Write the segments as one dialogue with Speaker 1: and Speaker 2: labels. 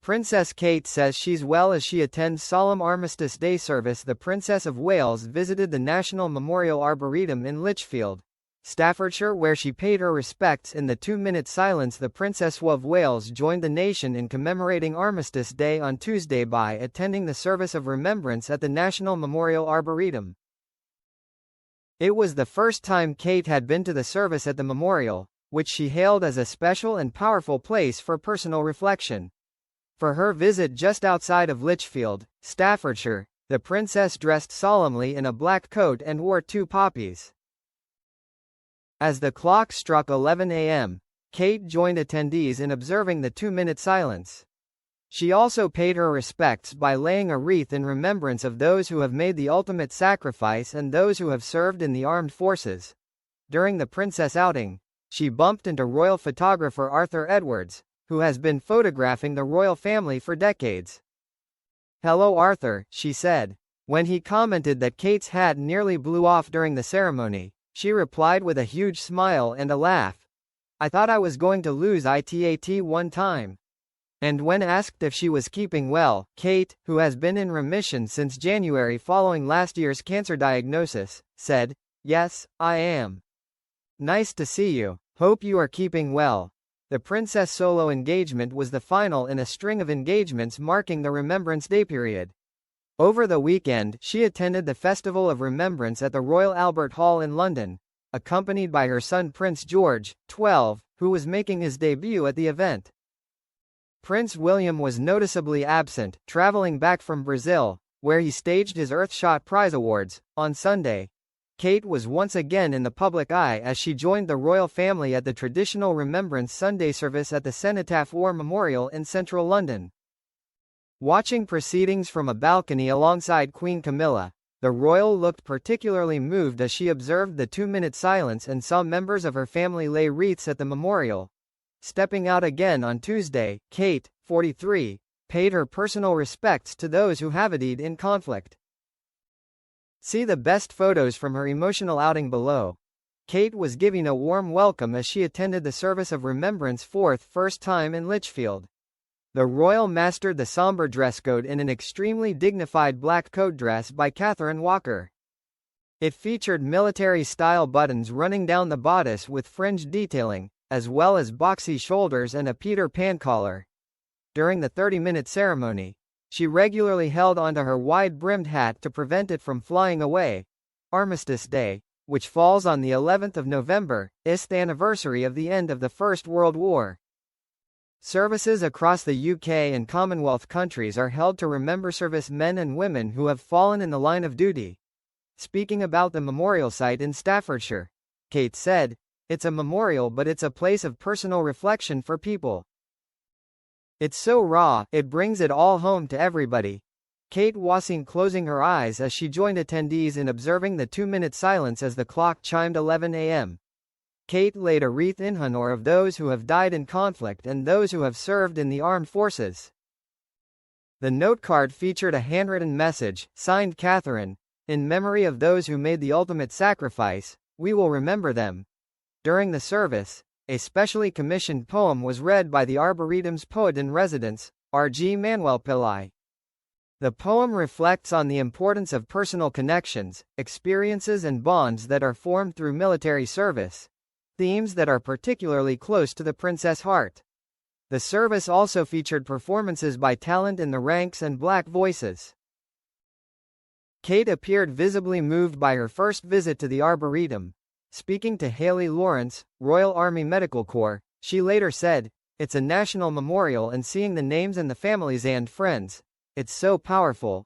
Speaker 1: Princess Kate says she's well as she attends solemn Armistice Day service. The Princess of Wales visited the National Memorial Arboretum in Lichfield, Staffordshire, where she paid her respects. In the 2-minute silence, the Princess of Wales joined the nation in commemorating Armistice Day on Tuesday by attending the service of remembrance at the National Memorial Arboretum. It was the first time Kate had been to the service at the memorial, which she hailed as a special and powerful place for personal reflection. For her visit just outside of Lichfield, Staffordshire, the princess dressed solemnly in a black coat and wore 2 poppies. As the clock struck 11 a.m., Kate joined attendees in observing the 2-minute silence. She also paid her respects by laying a wreath in remembrance of those who have made the ultimate sacrifice and those who have served in the armed forces. During the princess outing, she bumped into royal photographer Arthur Edwards, who has been photographing the royal family for decades. "Hello Arthur," she said. When he commented that Kate's hat nearly blew off during the ceremony, she replied with a huge smile and a laugh. "I thought I was going to lose it one time." And when asked if she was keeping well, Kate, who has been in remission since January following last year's cancer diagnosis, said, "Yes, I am. Nice to see you. Hope you are keeping well." The princess' solo engagement was the final in a string of engagements marking the Remembrance Day period. Over the weekend, she attended the Festival of Remembrance at the Royal Albert Hall in London, accompanied by her son Prince George, 12, who was making his debut at the event. Prince William was noticeably absent, traveling back from Brazil, where he staged his Earthshot Prize Awards. On Sunday, Kate was once again in the public eye as she joined the royal family at the traditional Remembrance Sunday service at the Cenotaph War Memorial in central London. Watching proceedings from a balcony alongside Queen Camilla, the royal looked particularly moved as she observed the 2-minute silence and saw members of her family lay wreaths at the memorial. Stepping out again on Tuesday, Kate, 43, paid her personal respects to those who have died in conflict. See the best photos from her emotional outing below. Kate was given a warm welcome as she attended the service of remembrance for the first time in Lichfield. The royal mastered the somber dress code in an extremely dignified black coat dress by Catherine Walker. It featured military-style buttons running down the bodice with fringe detailing, as well as boxy shoulders and a Peter Pan collar. During the 30-minute ceremony, she regularly held onto her wide-brimmed hat to prevent it from flying away. Armistice Day, which falls on the 11th of November, is the anniversary of the end of the First World War. Services across the UK and Commonwealth countries are held to remember servicemen and women who have fallen in the line of duty. Speaking about the memorial site in Staffordshire, Kate said, "It's a memorial, but it's a place of personal reflection for people. It's so raw, it brings it all home to everybody." Kate was seen closing her eyes as she joined attendees in observing the 2-minute silence as the clock chimed 11 a.m. Kate laid a wreath in honor of those who have died in conflict and those who have served in the armed forces. The note card featured a handwritten message, signed Catherine, "In memory of those who made the ultimate sacrifice, we will remember them." During the service, a specially commissioned poem was read by the Arboretum's poet-in-residence, R.G. Manuel Pillai. The poem reflects on the importance of personal connections, experiences and bonds that are formed through military service, themes that are particularly close to the princess' heart. The service also featured performances by talent in the ranks and black voices. Kate appeared visibly moved by her first visit to the Arboretum. Speaking to Haley Lawrence, Royal Army Medical Corps, she later said, "It's a national memorial and seeing the names and the families and friends, it's so powerful."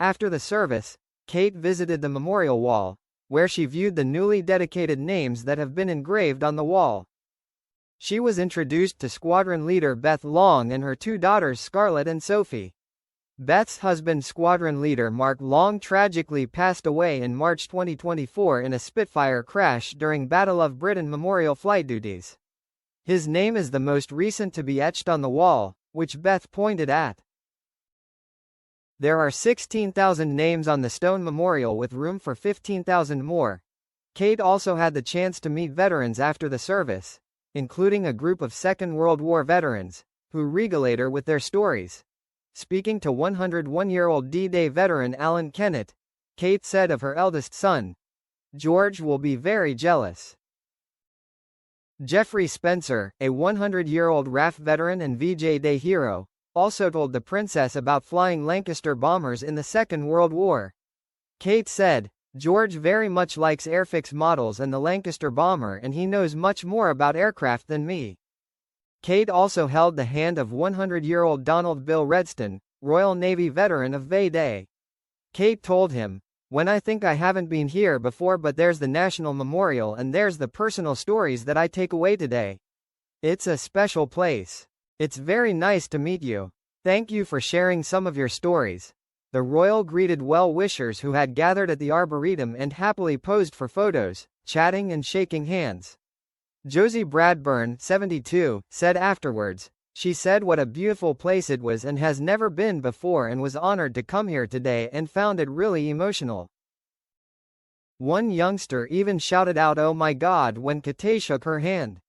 Speaker 1: After the service, Kate visited the memorial wall, where she viewed the newly dedicated names that have been engraved on the wall. She was introduced to Squadron Leader Beth Long and her 2 daughters Scarlett and Sophie. Beth's husband, Squadron Leader Mark Long, tragically passed away in March 2024 in a Spitfire crash during Battle of Britain memorial flight duties. His name is the most recent to be etched on the wall, which Beth pointed at. There are 16,000 names on the stone memorial with room for 15,000 more. Kate also had the chance to meet veterans after the service, including a group of Second World War veterans, who regalate her with their stories. Speaking to 101-year-old D-Day veteran Alan Kennett, Kate said of her eldest son, "George will be very jealous." Jeffrey Spencer, a 100-year-old RAF veteran and VJ Day hero, also told the princess about flying Lancaster bombers in the Second World War. Kate said, "George very much likes Airfix models and the Lancaster bomber, and he knows much more about aircraft than me." Kate also held the hand of 100-year-old Donald Bill Redston, Royal Navy veteran of VJ Day. Kate told him, "When I think I haven't been here before, but there's the National Memorial and there's the personal stories that I take away today. It's a special place. It's very nice to meet you. Thank you for sharing some of your stories." The royal greeted well-wishers who had gathered at the Arboretum and happily posed for photos, chatting and shaking hands. Josie Bradburn, 72, said afterwards, "She said what a beautiful place it was and has never been before and was honored to come here today and found it really emotional." One youngster even shouted out "Oh my God" when Kate shook her hand.